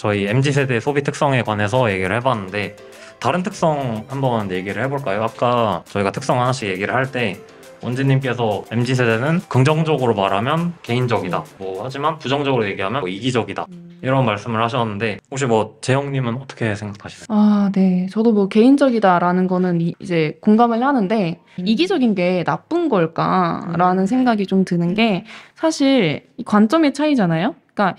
저희 MZ세대 소비 특성에 관해서 얘기를 해봤는데 다른 특성 한번 얘기를 해볼까요? 아까 저희가 특성 하나씩 얘기를 할 때 원지님께서 MZ세대는 긍정적으로 말하면 개인적이다. 하지만 부정적으로 얘기하면 이기적이다. 이런 말씀을 하셨는데 혹시 재영님은 어떻게 생각하시나요? 아, 네. 저도 개인적이다라는 거는 이제 공감을 하는데 이기적인 게 나쁜 걸까라는 생각이 좀 드는 게 사실 이 관점의 차이잖아요. 그러니까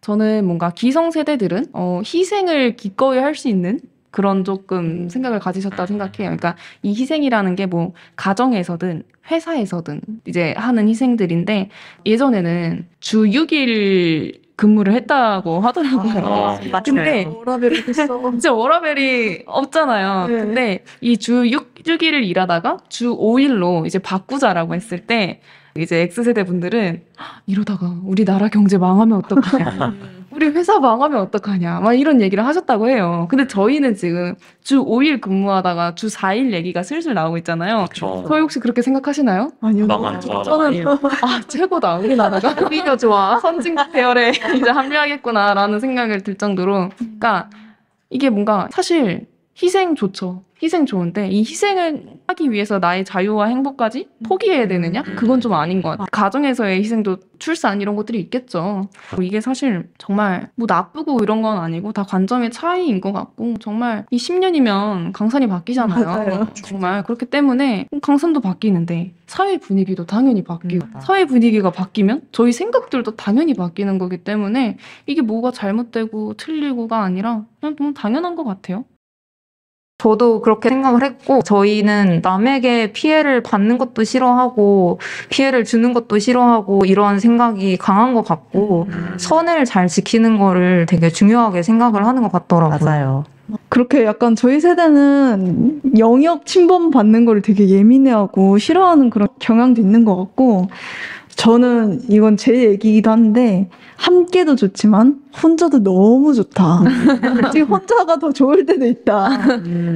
저는 뭔가 기성세대들은 희생을 기꺼이 할 수 있는 그런 조금 생각을 가지셨다 생각해요. 그러니까 이 희생이라는 게 가정에서든 회사에서든 이제 하는 희생들인데 예전에는 주 6일 근무를 했다고 하더라고요. 근데 워라벨이 됐어. 진짜 워라벨이 없잖아요. 네. 근데 이 주 6일을 일하다가 주 5일로 이제 바꾸자라고 했을 때 이제 X세대 분들은 이러다가 우리 나라 경제 망하면 어떡하냐. 우리 회사 망하면 어떡하냐. 막 이런 얘기를 하셨다고 해요. 근데 저희는 지금 주 5일 근무하다가 주 4일 얘기가 슬슬 나오고 있잖아요. 그렇죠. 저희 혹시 그렇게 생각하시나요? 아니요. 망하죠. 저는 최고다. 우리나라가 오히려 좋아. 선진 대열에 이제 합류하겠구나라는 생각을 들 정도로 그러니까 이게 뭔가 사실 희생 좋죠. 희생 좋은데 이 희생을 하기 위해서 나의 자유와 행복까지 포기해야 되느냐? 그건 좀 아닌 것 같아요. 가정에서의 희생도 출산 이런 것들이 있겠죠. 이게 사실 정말 나쁘고 이런 건 아니고 다 관점의 차이인 것 같고 정말 이 10년이면 강산이 바뀌잖아요. 맞아요. 정말 그렇기 때문에 강산도 바뀌는데 사회 분위기도 당연히 바뀌고 사회 분위기가 바뀌면 저희 생각들도 당연히 바뀌는 거기 때문에 이게 뭐가 잘못되고 틀리고가 아니라 그냥 너무 당연한 것 같아요. 저도 그렇게 생각을 했고 저희는 남에게 피해를 받는 것도 싫어하고 피해를 주는 것도 싫어하고 이런 생각이 강한 것 같고 선을 잘 지키는 거를 되게 중요하게 생각을 하는 것 같더라고요. 맞아요. 그렇게 약간 저희 세대는 영역 침범 받는 거를 되게 예민해하고 싫어하는 그런 경향도 있는 것 같고 저는 이건 제 얘기이기도 한데 함께도 좋지만 혼자도 너무 좋다. 지금 혼자가 더 좋을 때도 있다.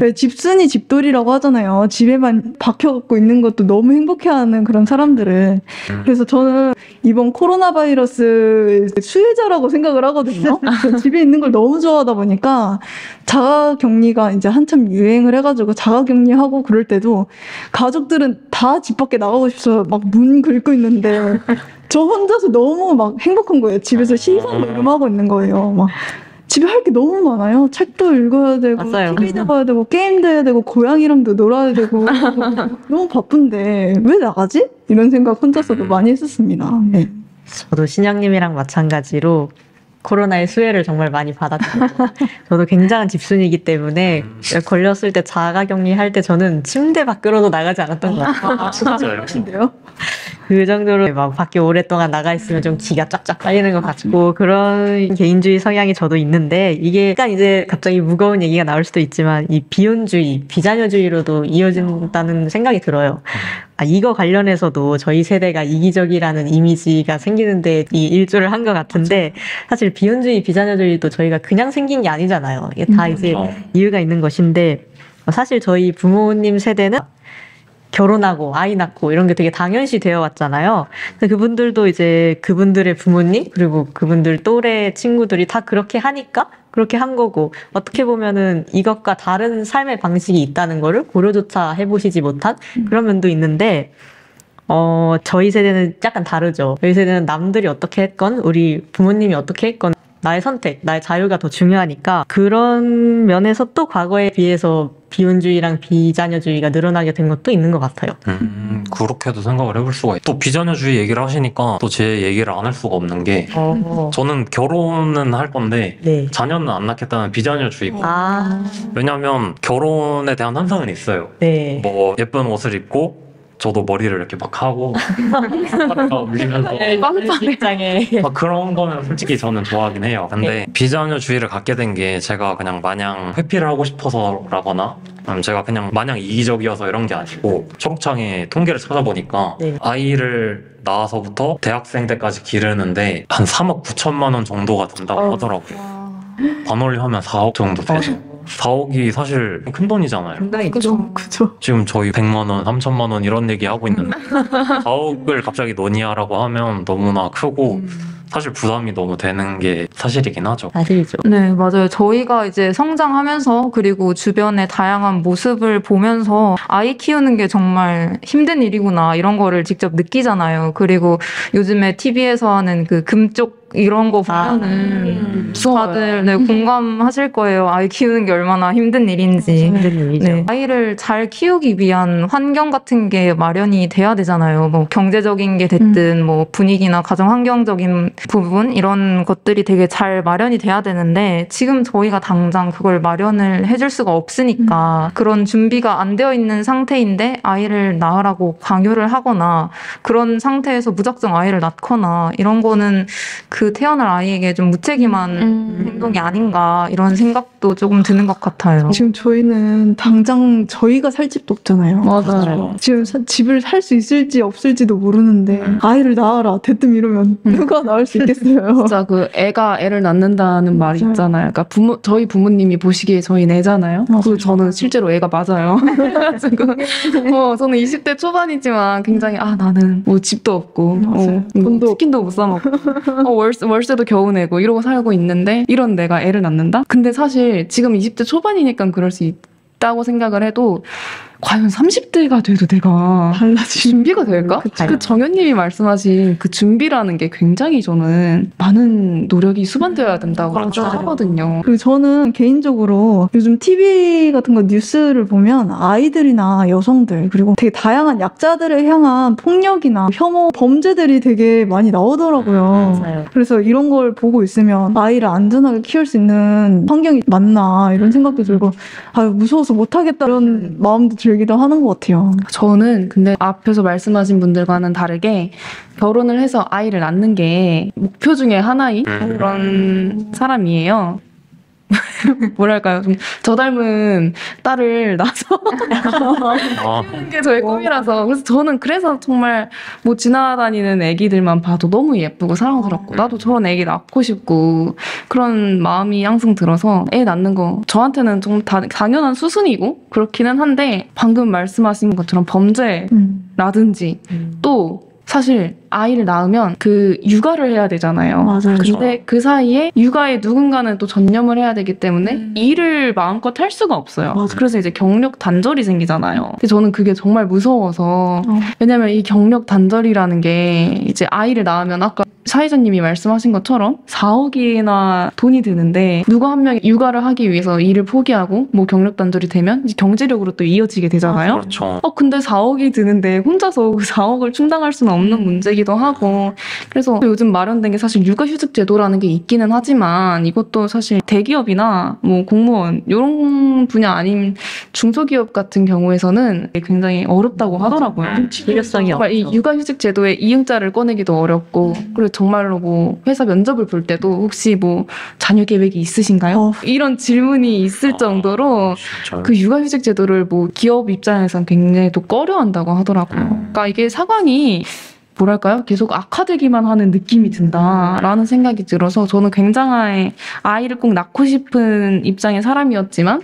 왜 집순이 집돌이라고 하잖아요. 집에만 박혀갖고 있는 것도 너무 행복해하는 그런 사람들을. 그래서 저는 이번 코로나 바이러스 수혜자라고 생각을 하거든요. 집에 있는 걸 너무 좋아하다 보니까 자가격리가 이제 한참 유행을 해가지고 자가격리하고 그럴 때도 가족들은 다 집 밖에 나가고 싶어서 막 문 긁고 있는데 저 혼자서 너무 막 행복한 거예요. 집에서 시선 녹음하고 있는 거예요. 막 집에 할 게 너무 많아요. 책도 읽어야 되고, 맞아요. TV도 봐야 되고, 게임도 해야 되고, 고양이랑도 놀아야 되고 너무 바쁜데 왜 나가지? 이런 생각 혼자서도 많이 했었습니다. 네. 저도 신영님이랑 마찬가지로 코로나의 수혜를 정말 많이 받았어요. 저도 굉장한 집순이기 때문에 걸렸을 때 자가격리 할 때 저는 침대 밖으로도 나가지 않았던 것 같아요. 진짜요? 근데요? 그 정도로 막 밖에 오랫동안 나가 있으면 좀 기가 쫙쫙 빨리는 것 같고 그런 개인주의 성향이 저도 있는데 이게 약간 이제 갑자기 무거운 얘기가 나올 수도 있지만 이 비혼주의, 비자녀주의로도 이어진다는 생각이 들어요. 이거 관련해서도 저희 세대가 이기적이라는 이미지가 생기는데 이 일조를 한 것 같은데 사실 비혼주의, 비자녀주의도 저희가 그냥 생긴 게 아니잖아요. 이게 다 이제 이유가 있는 것인데 사실 저희 부모님 세대는 결혼하고 아이 낳고 이런 게 되게 당연시 되어 왔잖아요. 그래서 그분들도 이제 그분들의 부모님 그리고 그분들 또래 친구들이 다 그렇게 하니까 그렇게 한 거고 어떻게 보면은 이것과 다른 삶의 방식이 있다는 거를 고려조차 해보시지 못한 그런 면도 있는데 저희 세대는 약간 다르죠. 저희 세대는 남들이 어떻게 했건 우리 부모님이 어떻게 했건 나의 선택, 나의 자유가 더 중요하니까 그런 면에서 또 과거에 비해서 비혼주의랑 비자녀주의가 늘어나게 된 것도 있는 것 같아요. 그렇게도 생각을 해볼 수가 있어요. 또 비자녀주의 얘기를 하시니까 또 제 얘기를 안 할 수가 없는 게 저는 결혼은 할 건데 네. 자녀는 안 낳겠다는 비자녀주의고 아, 왜냐면 결혼에 대한 환상은 있어요. 네. 예쁜 옷을 입고 저도 머리를 이렇게 막 하고 파리가 울리면서 직장에 그런 거는 솔직히 저는 좋아하긴 해요. 근데 비자녀주의를 갖게 된 게 제가 그냥 마냥 회피를 하고 싶어서라거나 아니면 제가 그냥 마냥 이기적이어서 이런 게 아니고 초록창에 통계를 찾아보니까 네. 아이를 낳아서부터 대학생 때까지 기르는데 한 3억 9천만 원 정도가 든다고 하더라고요. 반올림하면 4억 정도 되죠. 4억이 사실 큰 돈이잖아요. 상당히 그죠. 지금 저희 100만 원, 3천만 원 이런 얘기 하고 있는데 4억을 갑자기 논의하라고 하면 너무나 크고 사실 부담이 너무 되는 게 사실이긴 하죠. 사실이죠. 네, 맞아요. 저희가 이제 성장하면서 그리고 주변의 다양한 모습을 보면서 아이 키우는 게 정말 힘든 일이구나 이런 거를 직접 느끼잖아요. 그리고 요즘에 TV에서 하는 그 금쪽 이런 거 보면은 무서워요. 다들 네, 공감하실 거예요. 아이 키우는 게 얼마나 힘든 일인지. 힘든 일이죠. 네, 아이를 잘 키우기 위한 환경 같은 게 마련이 돼야 되잖아요. 뭐 경제적인 게 됐든 뭐 분위기나 가정 환경적인 부분 이런 것들이 되게 잘 마련이 돼야 되는데 지금 저희가 당장 그걸 마련을 해줄 수가 없으니까 그런 준비가 안 되어 있는 상태인데 아이를 낳으라고 강요를 하거나 그런 상태에서 무작정 아이를 낳거나 이런 거는 그 태어날 아이에게 좀 무책임한 행동이 아닌가 이런 생각도 조금 드는 것 같아요. 지금 저희는 당장 저희가 살 집도 없잖아요. 맞아요. 지금 집을 살 수 있을지 없을지도 모르는데 아이를 낳아라 대뜸 이러면 누가 낳을 수 있겠어요. 진짜 그 애가 애를 낳는다는 말이 맞아요. 있잖아요. 그러니까 저희 부모님이 보시기에 저희는 애잖아요. 맞아요. 그리고 저는 실제로 애가 맞아요. 그래가지고 저는 20대 초반이지만 굉장히 나는 뭐 집도 없고 맞아요. 돈도 치킨도 못 사 먹고 월세도 겨우 내고 이러고 살고 있는데 이런 내가 애를 낳는다? 근데 사실 지금 20대 초반이니까 그럴 수 있다고 생각을 해도 과연 30대가 돼도 내가 달라지. 준비가 될까? 그쵸. 그 정현님이 말씀하신 그 준비라는 게 굉장히 저는 많은 노력이 수반되어야 된다고 생각하거든요. 그리고 저는 개인적으로 요즘 TV 같은 거 뉴스를 보면 아이들이나 여성들 그리고 되게 다양한 약자들을 향한 폭력이나 혐오 범죄들이 되게 많이 나오더라고요. 맞아요. 그래서 이런 걸 보고 있으면 아이를 안전하게 키울 수 있는 환경이 맞나 이런 생각도 들고 무서워서 못하겠다 이런 마음도 들기도 하는 것 같아요. 저는 근데 앞에서 말씀하신 분들과는 다르게 결혼을 해서 아이를 낳는 게 목표 중에 하나인 그런 사람이에요. 뭐랄까요? 좀 저 닮은 딸을 낳아서 키우는 게 저의 꿈이라서 그래서 저는 그래서 정말 뭐 지나다니는 애기들만 봐도 너무 예쁘고 사랑스럽고 나도 저런 애기 낳고 싶고 그런 마음이 항상 들어서 애 낳는 거 저한테는 좀 당연한 수순이고 그렇기는 한데 방금 말씀하신 것처럼 범죄라든지 또 사실 아이를 낳으면 그 육아를 해야 되잖아요. 맞아요. 근데 그 사이에 육아에 누군가는 또 전념을 해야 되기 때문에 일을 마음껏 할 수가 없어요. 맞아. 그래서 이제 경력 단절이 생기잖아요. 근데 저는 그게 정말 무서워서 왜냐면 이 경력 단절이라는 게 이제 아이를 낳으면 아까 사회자님이 말씀하신 것처럼 4억이나 돈이 드는데 누가 한 명이 육아를 하기 위해서 일을 포기하고 뭐 경력 단절이 되면 이제 경제력으로 또 이어지게 되잖아요. 그렇죠. 근데 4억이 드는데 혼자서 그 4억을 충당할 수는 없는 문제기도 하고 그래서 요즘 마련된 게 사실 육아휴직 제도라는 게 있기는 하지만 이것도 사실 대기업이나 뭐 공무원 이런 분야 아닌 중소기업 같은 경우에서는 굉장히 어렵다고 하더라고요. 필요성이 정말 이 없죠. 육아휴직 제도에 이응자를 꺼내기도 어렵고 그리고 정말로 뭐 회사 면접을 볼 때도 혹시 뭐 자녀 계획이 있으신가요? 이런 질문이 있을 정도로 진짜요? 그 육아휴직 제도를 뭐 기업 입장에선 굉장히 또 꺼려한다고 하더라고요. 그러니까 이게 상황이 뭐랄까요? 계속 악화되기만 하는 느낌이 든다라는 생각이 들어서 저는 굉장히 아이를 꼭 낳고 싶은 입장의 사람이었지만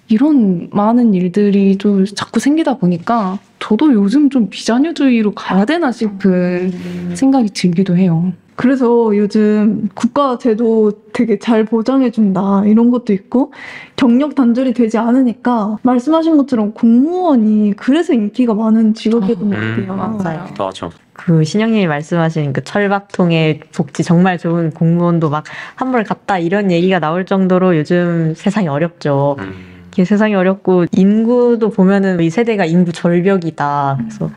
이런 많은 일들이 좀 자꾸 생기다 보니까 저도 요즘 좀 비자녀주의로 가야 되나 싶은 생각이 들기도 해요. 그래서 요즘 국가 제도 되게 잘 보장해준다 이런 것도 있고 경력 단절이 되지 않으니까 말씀하신 것처럼 공무원이 그래서 인기가 많은 직업이던 것 같아요. 맞아요. 맞아. 그 신영님이 말씀하신 그 철밥통에 복지 정말 좋은 공무원도 막 한물 갔다 이런 얘기가 나올 정도로 요즘 세상이 어렵죠. 이게 세상이 어렵고 인구도 보면은 이 세대가 인구 절벽이다. 그래서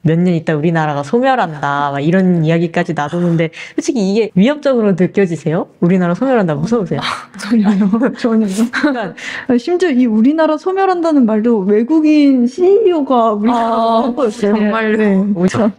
몇 년 있다 우리나라가 소멸한다. 막 이런 이야기까지 나도는데 솔직히 이게 위협적으로 느껴지세요? 우리나라 소멸한다 무서우세요? 전혀요. 전혀요. 그러니까 심지어 이 우리나라 소멸한다는 말도 외국인 CEO가 우리나라 한 거였어요. 정말요? 네.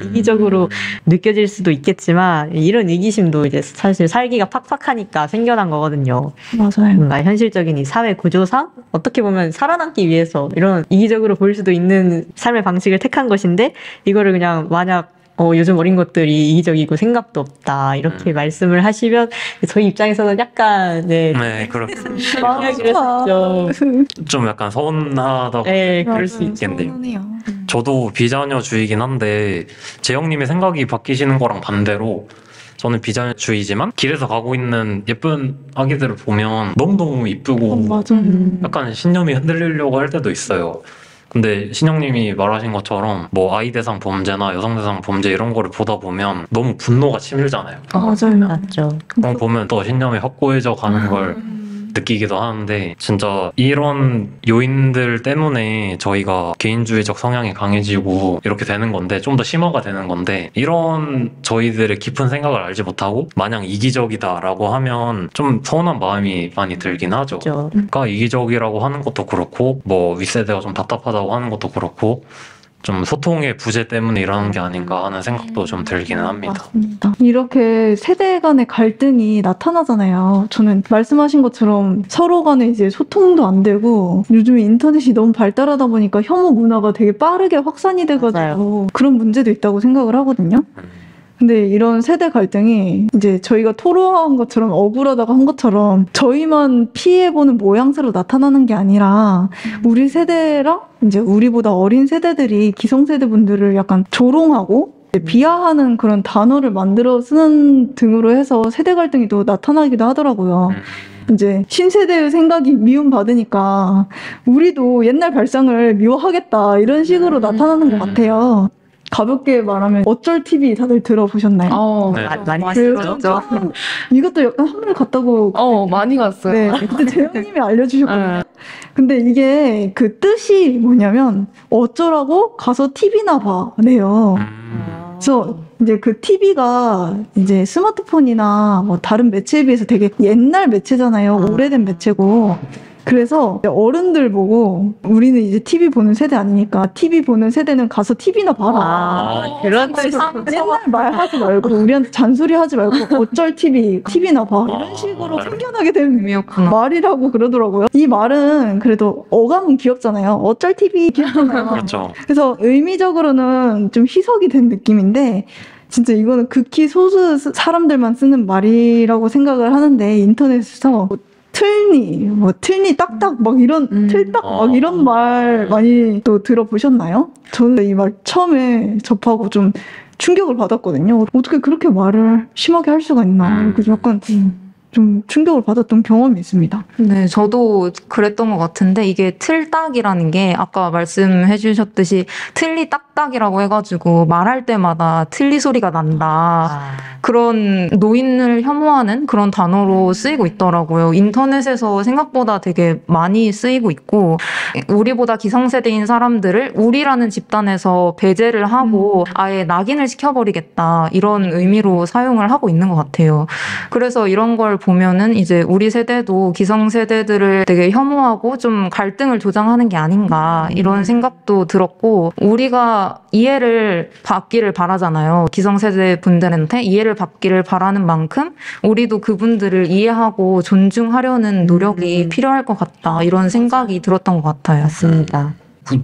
이기적으로 느껴질 수도 있겠지만 이런 이기심도 이제 사실 살기가 팍팍하니까 생겨난 거거든요. 맞아요. 뭔가 현실적인 이 사회 구조상 어떻게 보면 살아남기 위해서 이런 이기적으로 보일 수도 있는 삶의 방식을 택한 것인데 이거를 그냥 만약 요즘 어린 것들이 이기적이고 생각도 없다 이렇게 말씀을 하시면 저희 입장에서는 약간 네, 그렇게 이야기를 했죠. 좀 약간 서운하다고 네, 그럴 수 있겠네요. 서운해요. 저도 비자녀주의긴 한데 재영님의 생각이 바뀌시는 거랑 반대로 저는 비자주의지만 길에서 가고 있는 예쁜 아기들을 보면 너무너무 이쁘고 맞아. 약간 신념이 흔들리려고 할 때도 있어요. 근데 신영님이 말하신 것처럼 뭐 아이 대상 범죄나 여성 대상 범죄 이런 거를 보다 보면 너무 분노가 치밀잖아요. 맞아요. 맞죠. 그럼 보면 또 신념이 확고해져 가는 걸 느끼기도 하는데 진짜 이런 요인들 때문에 저희가 개인주의적 성향이 강해지고 이렇게 되는 건데 좀 더 심화가 되는 건데 이런 저희들의 깊은 생각을 알지 못하고 마냥 이기적이다라고 하면 좀 서운한 마음이 많이 들긴 하죠. 그렇죠. 그러니까 이기적이라고 하는 것도 그렇고 뭐 윗세대가 좀 답답하다고 하는 것도 그렇고 좀 소통의 부재 때문에 일어나는 게 아닌가 하는 생각도 좀 들기는 합니다. 맞습니다. 이렇게 세대 간의 갈등이 나타나잖아요. 저는 말씀하신 것처럼 서로 간에 이제 소통도 안 되고 요즘에 인터넷이 너무 발달하다 보니까 혐오 문화가 되게 빠르게 확산이 돼가지고 맞아요. 그런 문제도 있다고 생각을 하거든요. 근데 이런 세대 갈등이 이제 저희가 토로한 것처럼 억울하다고 한 것처럼 저희만 피해보는 모양새로 나타나는 게 아니라 우리 세대랑 이제 우리보다 어린 세대들이 기성세대 분들을 약간 조롱하고 비하하는 그런 단어를 만들어 쓰는 등으로 해서 세대 갈등이 또 나타나기도 하더라고요. 이제 신세대의 생각이 미움받으니까 우리도 옛날 발상을 미워하겠다 이런 식으로 나타나는 것 같아요. 가볍게 말하면 어쩔 TV 다들 들어보셨나요? 네. 많이 그래서 들었죠. 이것도 약간 한물 갔다고 많이 갔어요. 네, 그때 재영님이 알려주셨거든요. 네. 근데 이게 그 뜻이 뭐냐면 어쩌라고 가서 TV나 봐네요. 그래서 이제 그 TV가 이제 스마트폰이나 뭐 다른 매체에 비해서 되게 옛날 매체잖아요. 오래된 매체고. 그래서 어른들 보고 우리는 이제 TV 보는 세대 아니니까 TV 보는 세대는 가서 TV나 봐라. 그런 뜻이 옛날 말 하지 말고 우리한테 잔소리 하지 말고 어쩔 TV나 봐. 이런 식으로 생겨나게 된 의미였구나. 말이라고 그러더라고요. 이 말은 그래도 어감은 귀엽잖아요. 어쩔 TV 귀엽잖아요. 그렇죠. 그래서 의미적으로는 좀 희석이 된 느낌인데 진짜 이거는 극히 소수 사람들만 쓰는 말이라고 생각을 하는데 인터넷에서 뭐 틀니 딱딱 막 이런 틀딱 막 이런 말 많이 또 들어보셨나요? 저는 이 말 처음에 접하고 좀 충격을 받았거든요. 어떻게 그렇게 말을 심하게 할 수가 있나? 그래서 약간 좀 충격을 받았던 경험이 있습니다. 네, 저도 그랬던 것 같은데 이게 틀딱이라는 게 아까 말씀해 주셨듯이 틀리 딱딱이라고 해가지고 말할 때마다 틀리 소리가 난다. 그런 노인을 혐오하는 그런 단어로 쓰이고 있더라고요. 인터넷에서 생각보다 되게 많이 쓰이고 있고 우리보다 기성세대인 사람들을 우리라는 집단에서 배제를 하고 아예 낙인을 시켜버리겠다 이런 의미로 사용을 하고 있는 것 같아요. 그래서 이런 걸 보면은 이제 우리 세대도 기성세대들을 되게 혐오하고 좀 갈등을 조장하는 게 아닌가 이런 생각도 들었고 우리가 이해를 받기를 바라잖아요. 기성세대 분들한테 이해를 받기를 바라는 만큼 우리도 그분들을 이해하고 존중하려는 노력이 필요할 것 같다 이런 생각이 들었던 것 같아요. 맞습니다.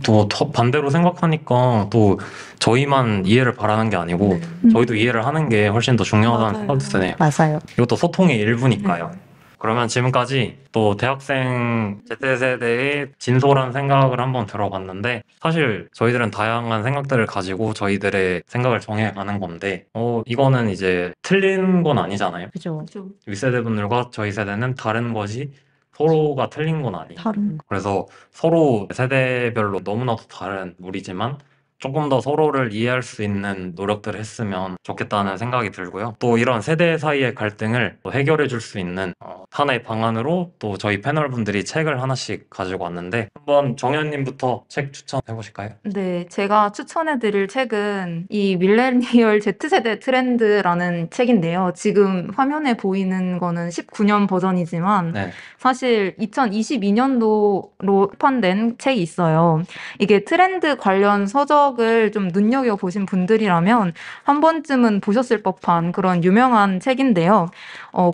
또 반대로 생각하니까 또 저희만 이해를 바라는 게 아니고 저희도 이해를 하는 게 훨씬 더 중요하다는 생각도 드네요. 맞아요. 이것도 소통의 일부니까요. 그러면 지금까지 또 대학생 Z세대의 진솔한 생각을 한번 들어봤는데 사실 저희들은 다양한 생각들을 가지고 저희들의 생각을 정해가는 건데 이거는 이제 틀린 건 아니잖아요. 그죠. 윗세대분들과 저희 세대는 다른 것이 서로가 틀린 건 아니에요. 다른 그래서 서로 세대별로 너무나도 다른 우리지만 조금 더 서로를 이해할 수 있는 노력들을 했으면 좋겠다는 생각이 들고요. 또 이런 세대 사이의 갈등을 또 해결해 줄 수 있는 하나의 방안으로 또 저희 패널 분들이 책을 하나씩 가지고 왔는데 한번 정현님부터 책 추천해 보실까요? 네, 제가 추천해드릴 책은 이 밀레니얼 Z세대 트렌드라는 책인데요. 지금 화면에 보이는 거는 19년 버전이지만 네. 사실 2022년도로 출판된 책이 있어요. 이게 트렌드 관련 서적을 좀 눈여겨보신 분들이라면 한 번쯤은 보셨을 법한 그런 유명한 책인데요.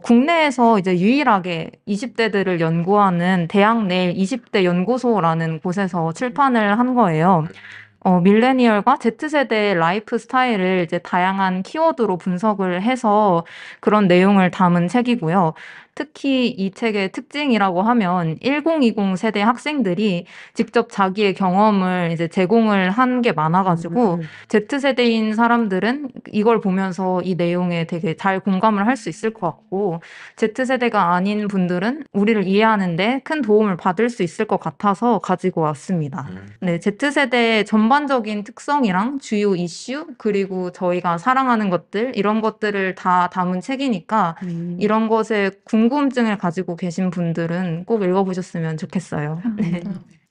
국내에서 이제 유일하게 20대들을 연구하는 대학 내 20대 연구소라는 곳에서 출판을 한 거예요. 밀레니얼과 Z세대의 라이프 스타일을 이제 다양한 키워드로 분석을 해서 그런 내용을 담은 책이고요. 특히 이 책의 특징이라고 하면 1020 세대 학생들이 직접 자기의 경험을 이제 제공을 한 게 많아가지고 Z세대인 사람들은 이걸 보면서 이 내용에 되게 잘 공감을 할 수 있을 것 같고 Z세대가 아닌 분들은 우리를 이해하는데 큰 도움을 받을 수 있을 것 같아서 가지고 왔습니다. 네, Z세대의 전반적인 특성이랑 주요 이슈 그리고 저희가 사랑하는 것들 이런 것들을 다 담은 책이니까 이런 것에 궁금증을 가지고 계신 분들은 꼭 읽어보셨으면 좋겠어요. 네.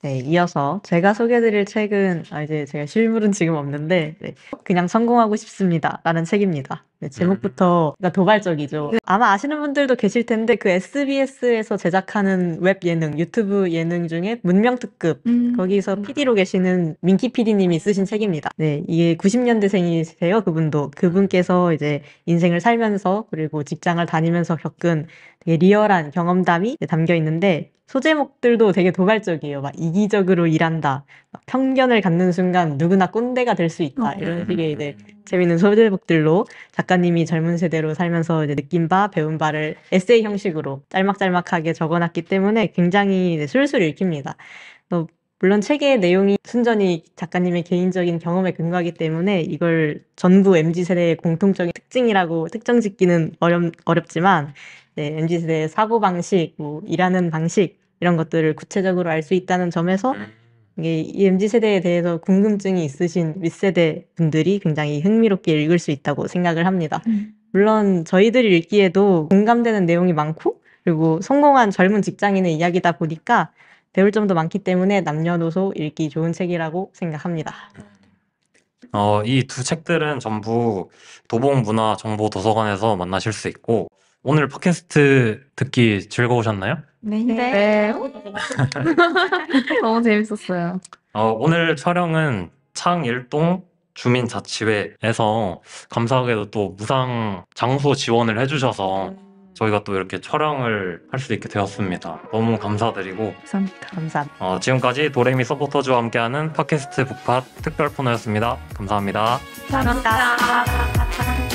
네, 이어서 제가 소개해드릴 책은 이제 제가 실물은 지금 없는데 네, 그냥 성공하고 싶습니다라는 책입니다. 네, 제목부터 그러니까 도발적이죠. 아마 아시는 분들도 계실 텐데 그 SBS에서 제작하는 웹 예능, 유튜브 예능 중에 문명특급 거기서 PD로 계시는 민키 PD님이 쓰신 책입니다. 네, 이게 90년대생이세요. 그분께서 이제 인생을 살면서 그리고 직장을 다니면서 겪은 되게 리얼한 경험담이 담겨 있는데 소제목들도 되게 도발적이에요. 막 이기적으로 일한다. 막 편견을 갖는 순간 누구나 꼰대가 될 수 있다. 이런 식의 이제 재밌는 소제목들로 작가님이 젊은 세대로 살면서 이제 느낀 바, 배운 바를 에세이 형식으로 짤막짤막하게 적어놨기 때문에 굉장히 이제 술술 읽힙니다. 물론 책의 내용이 순전히 작가님의 개인적인 경험에 근거하기 때문에 이걸 전부 MZ세대의 공통적인 특징이라고 특정 짓기는 어렵지만 네, MZ세대의 사고방식, 뭐 일하는 방식 이런 것들을 구체적으로 알 수 있다는 점에서 이게 이 MZ세대에 대해서 궁금증이 있으신 윗세대 분들이 굉장히 흥미롭게 읽을 수 있다고 생각을 합니다. 물론 저희들이 읽기에도 공감되는 내용이 많고 그리고 성공한 젊은 직장인의 이야기다 보니까 배울 점도 많기 때문에 남녀노소 읽기 좋은 책이라고 생각합니다. 이 두 책들은 전부 도봉문화정보도서관에서 만나실 수 있고 오늘 팟캐스트 듣기 즐거우셨나요? 네. 너무 재밌었어요. 오늘 촬영은 창일동 주민자치회에서 감사하게도 또 무상 장소 지원을 해주셔서 저희가 또 이렇게 촬영을 할 수 있게 되었습니다. 너무 감사드리고 감사합니다. 감사합니다. 지금까지 도레미 서포터즈와 함께하는 팟캐스트 북팟 특별 코너였습니다. 감사합니다. 감사합니다.